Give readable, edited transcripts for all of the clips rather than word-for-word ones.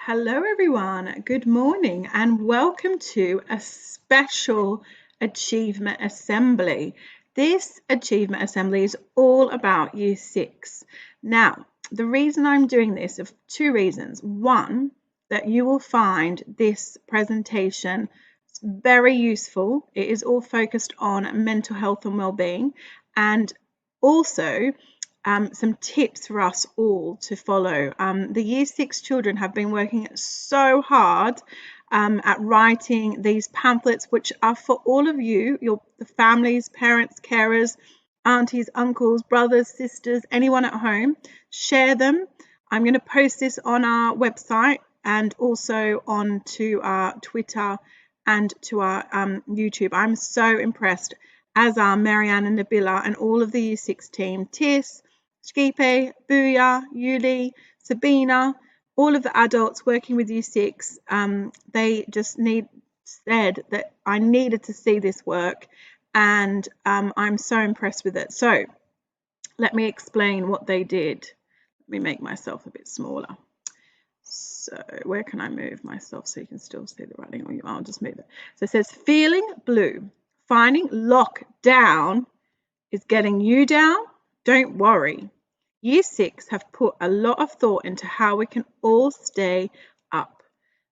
Hello, everyone. Good morning, and welcome to a special Achievement Assembly. This Achievement Assembly is all about Year 6. Now, the reason I'm doing this is two reasons. One, that you will find this presentation very useful. It is all focused on mental health and well-being, and also some tips for us all to follow. The Year 6 children have been working so hard at writing these pamphlets, which are for all of you, the families, parents, carers, aunties, uncles, brothers, sisters, anyone at home. Share them. I'm going to post this on our website and also onto our Twitter and to our YouTube. I'm so impressed, as are Marianne and Nabila and all of the Year 6 team. Tis, Skipe, Booya, Yuli, Sabina, all of the adults working with Year 6, they just said that I needed to see this work, and I'm so impressed with it. So let me explain what they did. Let me make myself a bit smaller. So where can I move myself so you can still see the writing? I'll just move it. So it says, feeling blue, finding lockdown is getting you down? Don't worry. Year 6 have put a lot of thought into how we can all stay up,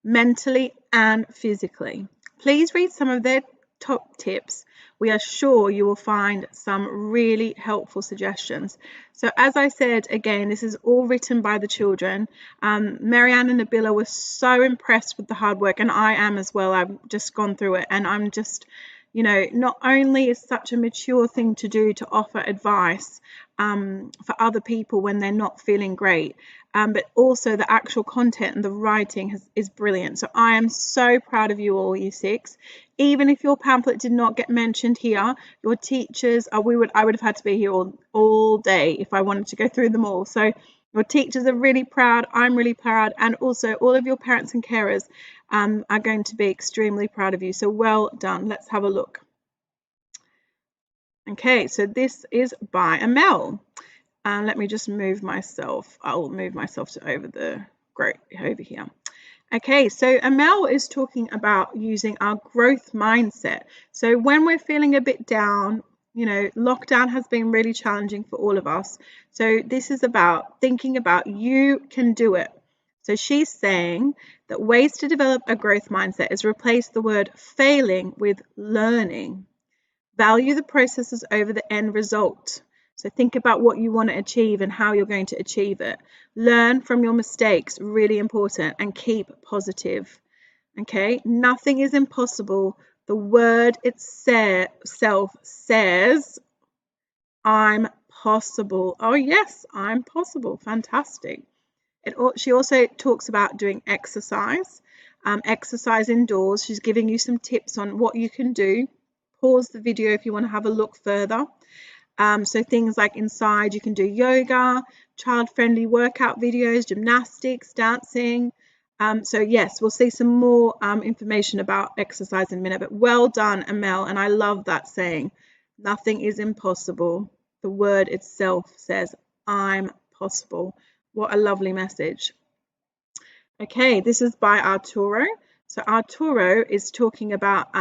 mentally and physically. Please read some of their top tips. We are sure you will find some really helpful suggestions. So as I said, again, this is all written by the children. Marianne and Nabila were so impressed with the hard work, and I am as well. I've just gone through it, and I'm just, not only is such a mature thing to do to offer advice for other people when they're not feeling great, but also the actual content and the writing is brilliant. So I am so proud of you all, Year 6. Even if your pamphlet did not get mentioned here, your teachers, I would have had to be here all day if I wanted to go through them all. So your teachers are really proud. I'm really proud. And also all of your parents and carers are going to be extremely proud of you. So well done. Let's have a look. Okay, so this is by Amel. Let me just move myself. I'll move myself to over here. Okay, so Amel is talking about using our growth mindset. So when we're feeling a bit down, lockdown has been really challenging for all of us. So this is about thinking about you can do it. So she's saying that ways to develop a growth mindset is replace the word failing with learning. Value the processes over the end result. So think about what you want to achieve and how you're going to achieve it. Learn from your mistakes, really important, and keep positive. Okay, nothing is impossible. The word itself says, I'm possible. Oh yes, I'm possible. Fantastic. She also talks about doing exercise. Exercise indoors. She's giving you some tips on what you can do. Pause the video if you want to have a look further. So things like inside, you can do yoga, child-friendly workout videos, gymnastics, dancing. So yes, we'll see some more information about exercise in a minute, but well done, Amel. And I love that saying, nothing is impossible. The word itself says, I'm possible. What a lovely message. Okay, this is by Arturo. So Arturo is talking about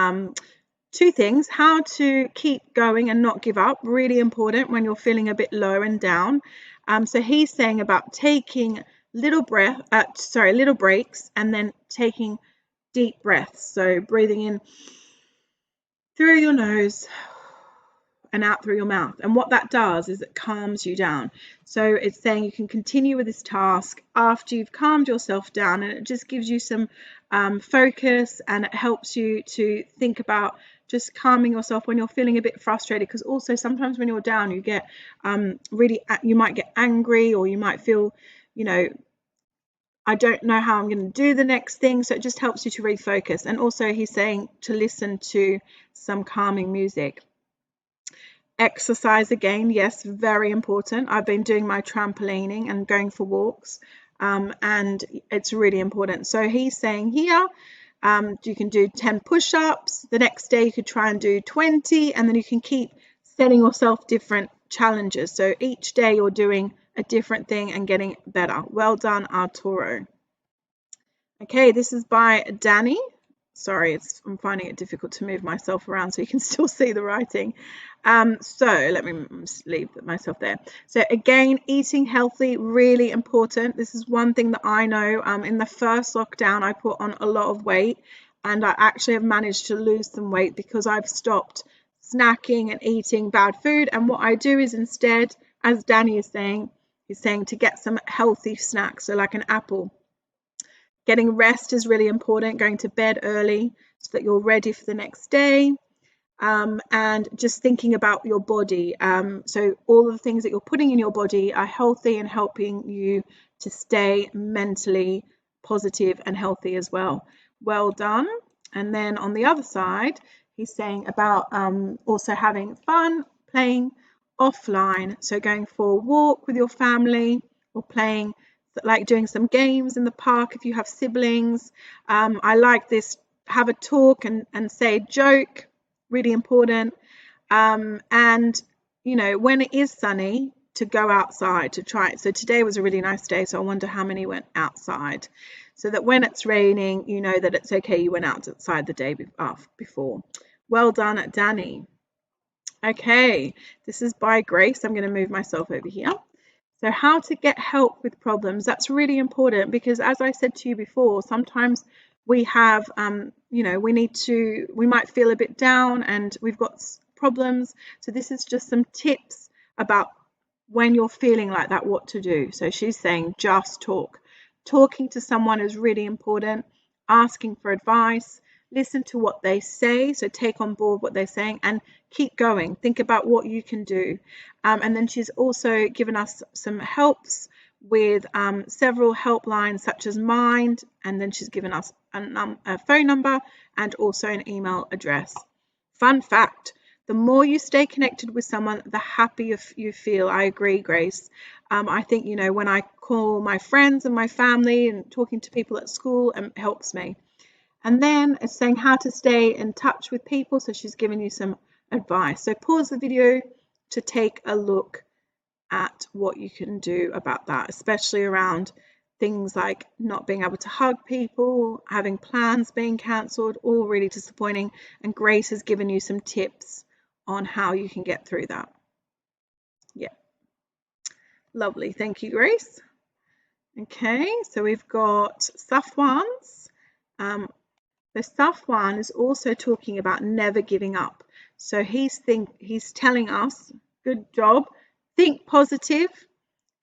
two things: how to keep going and not give up, really important when you're feeling a bit low and down. So he's saying about taking little breaks and then taking deep breaths. So breathing in through your nose and out through your mouth. And what that does is it calms you down. So it's saying you can continue with this task after you've calmed yourself down, and it just gives you some focus, and it helps you to think about just calming yourself when you're feeling a bit frustrated, because also sometimes when you're down you get you might get angry, or you might feel, I don't know how I'm going to do the next thing. So it just helps you to refocus. And also he's saying to listen to some calming music. Exercise again, yes, very important. I've been doing my trampolining and going for walks, and it's really important. So he's saying here, you can do 10 push-ups. The next day you could try and do 20, and then you can keep setting yourself different challenges. So each day you're doing a different thing and getting better. Well done, Arturo. Okay, this is by Danny. Sorry, I'm finding it difficult to move myself around so you can still see the writing. So let me just leave myself there. So again, eating healthy, really important. This is one thing that I know. In the first lockdown, I put on a lot of weight, and I actually have managed to lose some weight because I've stopped snacking and eating bad food. And what I do is instead, as Danny is saying, he's saying to get some healthy snacks, so like an apple. Getting rest is really important, going to bed early so that you're ready for the next day. And just thinking about your body. So all of the things that you're putting in your body are healthy and helping you to stay mentally positive and healthy as well. Well done. And then on the other side, he's saying about also having fun, playing offline. So going for a walk with your family or playing, like doing some games in the park if you have siblings. I like this, have a talk and say a joke, really important. And when it is sunny, to go outside to try it. So today was a really nice day, so I wonder how many went outside, so that when it's raining, you know that it's okay, you went outside the day before. Well done, Danny. Okay, this is by Grace. I'm going to move myself over here. So how to get help with problems, that's really important, because as I said to you before, sometimes we have, we might feel a bit down and we've got problems. So this is just some tips about when you're feeling like that, what to do. So she's saying just talk. Talking to someone is really important, asking for advice, listen to what they say, so take on board what they're saying and keep going. Think about what you can do. And then she's also given us some helps with several helplines such as Mind, and then she's given us a phone number and also an email address. Fun fact, the more you stay connected with someone, the happier you feel. I agree, Grace. I think, when I call my friends and my family and talking to people at school, it helps me. And then it's saying how to stay in touch with people. So she's giving you some advice. So pause the video to take a look at what you can do about that, especially around things like not being able to hug people, having plans being cancelled, all really disappointing. And Grace has given you some tips on how you can get through that. Yeah, lovely. Thank you, Grace. Okay, so we've got Safwan's. So Safwan is also talking about never giving up. So he's telling us, good job, think positive.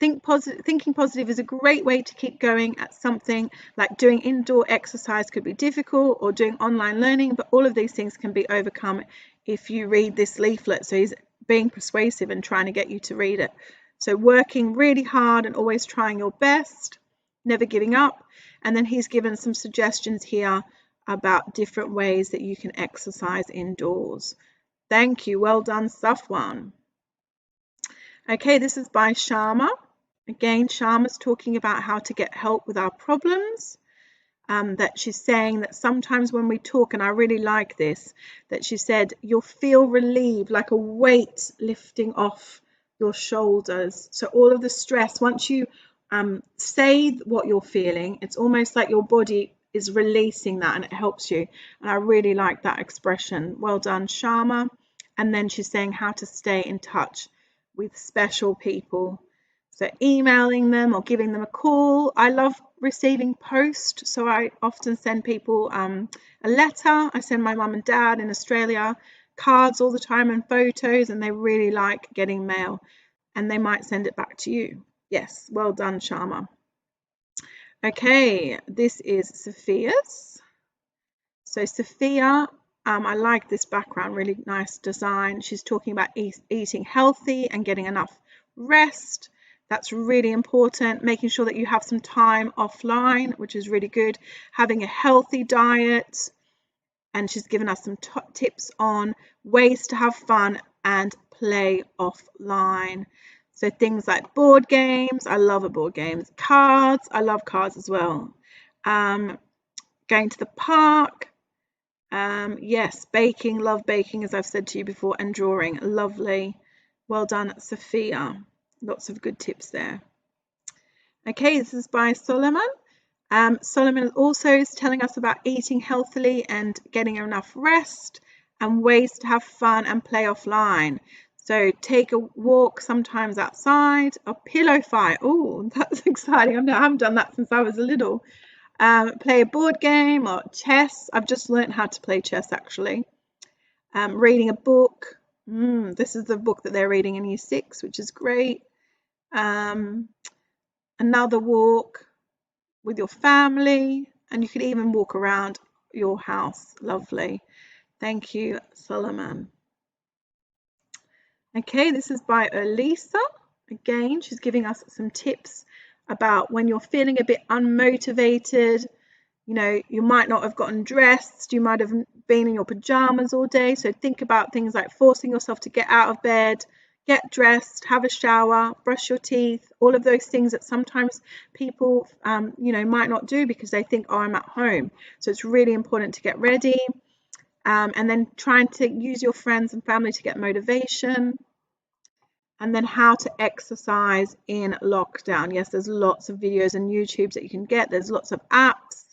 Thinking positive is a great way to keep going at something. Like doing indoor exercise could be difficult, or doing online learning, but all of these things can be overcome if you read this leaflet. So he's being persuasive and trying to get you to read it. So working really hard and always trying your best, never giving up. And then he's given some suggestions here about different ways that you can exercise indoors. Thank you. Well done, Safwan. Okay, this is by Sharma. Again, Sharma's talking about how to get help with our problems. That she's saying that sometimes when we talk, and I really like this, that she said you'll feel relieved, like a weight lifting off your shoulders. So all of the stress, once you say what you're feeling, it's almost like your body is releasing that and it helps you. And I really like that expression. Well done, Sharma. And then she's saying how to stay in touch with special people. So emailing them or giving them a call. I love receiving post, so I often send people a letter. I send my mum and dad in Australia cards all the time and photos, and they really like getting mail, and they might send it back to you. Yes, well done, Sharma. Okay, this is Sophia's. So Sophia, I like this background, really nice design. She's talking about eating healthy and getting enough rest. That's really important. Making sure that you have some time offline, which is really good. Having a healthy diet. And she's given us some tips on ways to have fun and play offline. So things like board games. I love a board game. Cards. I love cards as well. Going to the park. Yes, baking. Love baking, as I've said to you before. And drawing. Lovely. Well done, Sophia. Lots of good tips there. Okay, this is by Solomon. Solomon also is telling us about eating healthily and getting enough rest and ways to have fun and play offline. So take a walk sometimes outside, a pillow fight. Oh, that's exciting. I haven't done that since I was little. Play a board game or chess. I've just learned how to play chess actually. Reading a book. This is the book that they're reading in Year 6, which is great. Another walk with your family, and you could even walk around your house. Lovely. Thank you, Solomon. Okay, this is by Elisa. Again, she's giving us some tips about when you're feeling a bit unmotivated. You know, you might not have gotten dressed, you might have been in your pajamas all day. So think about things like forcing yourself to get out of bed, get dressed, have a shower, brush your teeth, all of those things that sometimes people, you know, might not do because they think, oh, I'm at home. So it's really important to get ready. And then trying to use your friends and family to get motivation. And then how to exercise in lockdown. Yes, there's lots of videos and YouTubes that you can get. There's lots of apps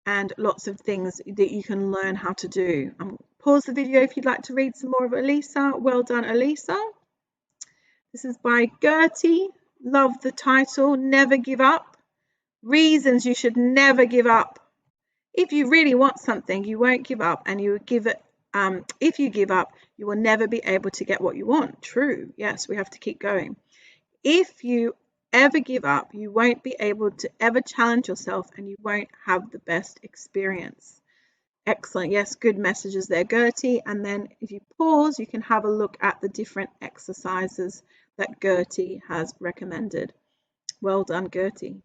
and lots of things that you can learn how to do. Pause the video if you'd like to read some more of Elisa. Well done, Elisa. This is by Gertie. Love the title, Never Give Up. Reasons you should never give up. If you really want something, you won't give up, and you give it. If you give up, you will never be able to get what you want. True. Yes, we have to keep going. If you ever give up, you won't be able to ever challenge yourself, and you won't have the best experience. Excellent. Yes, good messages there, Gertie. And then if you pause, you can have a look at the different exercises that Gertie has recommended. Well done, Gertie.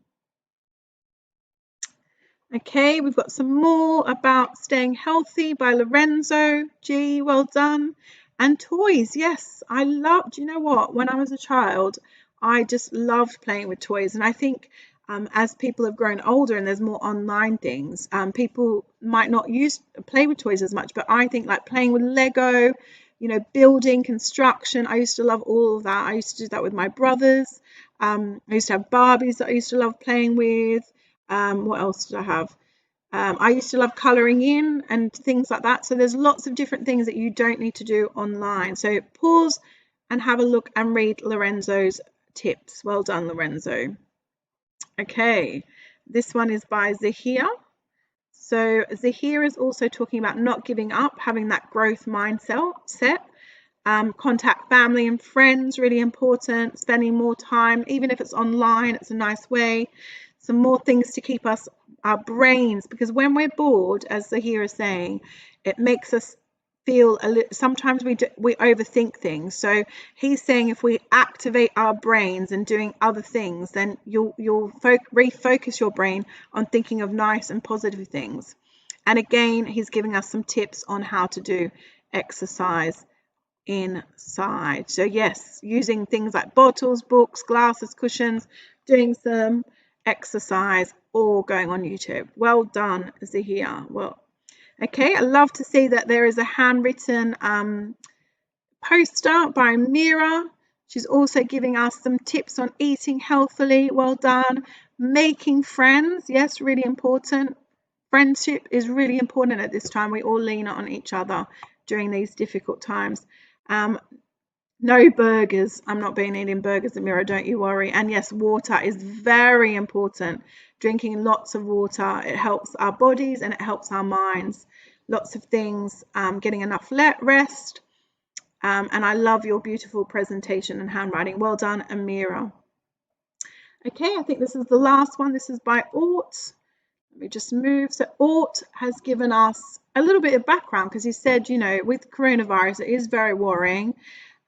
Okay, we've got some more about staying healthy by Lorenzo G. Well done. And toys. Yes, I loved, you know what? When I was a child, I just loved playing with toys. And I think as people have grown older and there's more online things, people might not play with toys as much. But I think like playing with Lego, you know, building, construction, I used to love all of that. I used to do that with my brothers. I used to have Barbies that I used to love playing with. What else did I have? I used to love colouring in and things like that. So there's lots of different things that you don't need to do online. So pause and have a look and read Lorenzo's tips. Well done, Lorenzo. Okay, this one is by Zahir. So Zahir is also talking about not giving up, having that growth mindset. Contact family and friends, really important. Spending more time, even if it's online, it's a nice way. Some more things to keep our brains, because when we're bored, as Zahir is saying, it makes us feel sometimes we overthink things. So he's saying if we activate our brains and doing other things, then you'll refocus your brain on thinking of nice and positive things. And again, he's giving us some tips on how to do exercise inside. So yes, using things like bottles, books, glasses, cushions, doing some exercise, or going on YouTube. Well done, Zahia. Well, okay, I love to see that there is a handwritten poster by Mira. She's also giving us some tips on eating healthily. Well done. Making friends. Yes, really important. Friendship is really important at this time. We all lean on each other during these difficult times. No burgers. I'm not being eating burgers, Amira, don't you worry. And yes, water is very important. Drinking lots of water, it helps our bodies and it helps our minds. Lots of things, getting enough rest. And I love your beautiful presentation and handwriting. Well done, Amira. Okay, I think this is the last one. This is by Ort. Let me just move. So Ort has given us a little bit of background because he said, you know, with coronavirus, it is very worrying.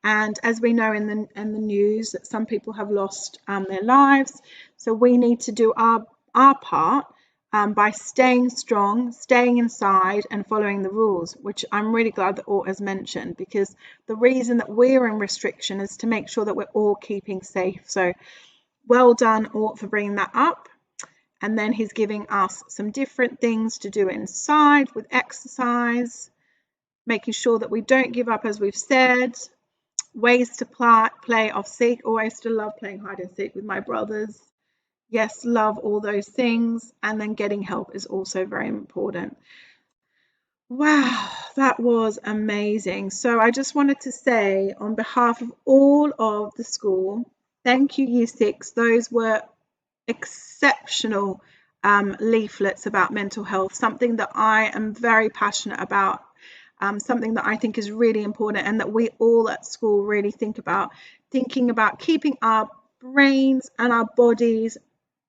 And as we know in the news, that some people have lost their lives. So we need to do our part by staying strong, staying inside and following the rules, which I'm really glad that Ort has mentioned, because the reason that we're in restriction is to make sure that we're all keeping safe. So well done, Ort, for bringing that up. And then he's giving us some different things to do inside with exercise, making sure that we don't give up, as we've said. Ways to play off seek. Oh, I used to love playing hide and seek with my brothers. Yes, love all those things. And then getting help is also very important. Wow, that was amazing. So I just wanted to say, on behalf of all of the school, thank you, Year 6. Those were exceptional leaflets about mental health, something that I am very passionate about, something that I think is really important, and that we all at school really think about, thinking about keeping our brains and our bodies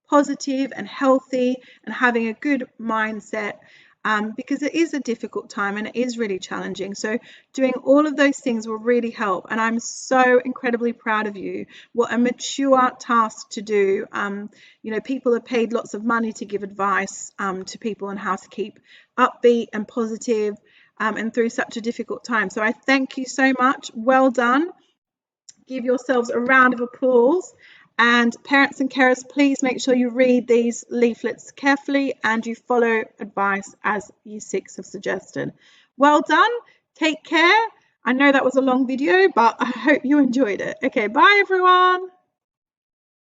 positive and healthy and having a good mindset, because it is a difficult time and it is really challenging. So doing all of those things will really help. And I'm so incredibly proud of you. What a mature task to do. People have paid lots of money to give advice to people on how to keep upbeat and positive, and through such a difficult time. So I thank you so much. Well done. Give yourselves a round of applause. And parents and carers, please make sure you read these leaflets carefully and you follow advice as Year 6 have suggested. Well done. Take care. I know that was a long video, but I hope you enjoyed it. Okay, bye everyone.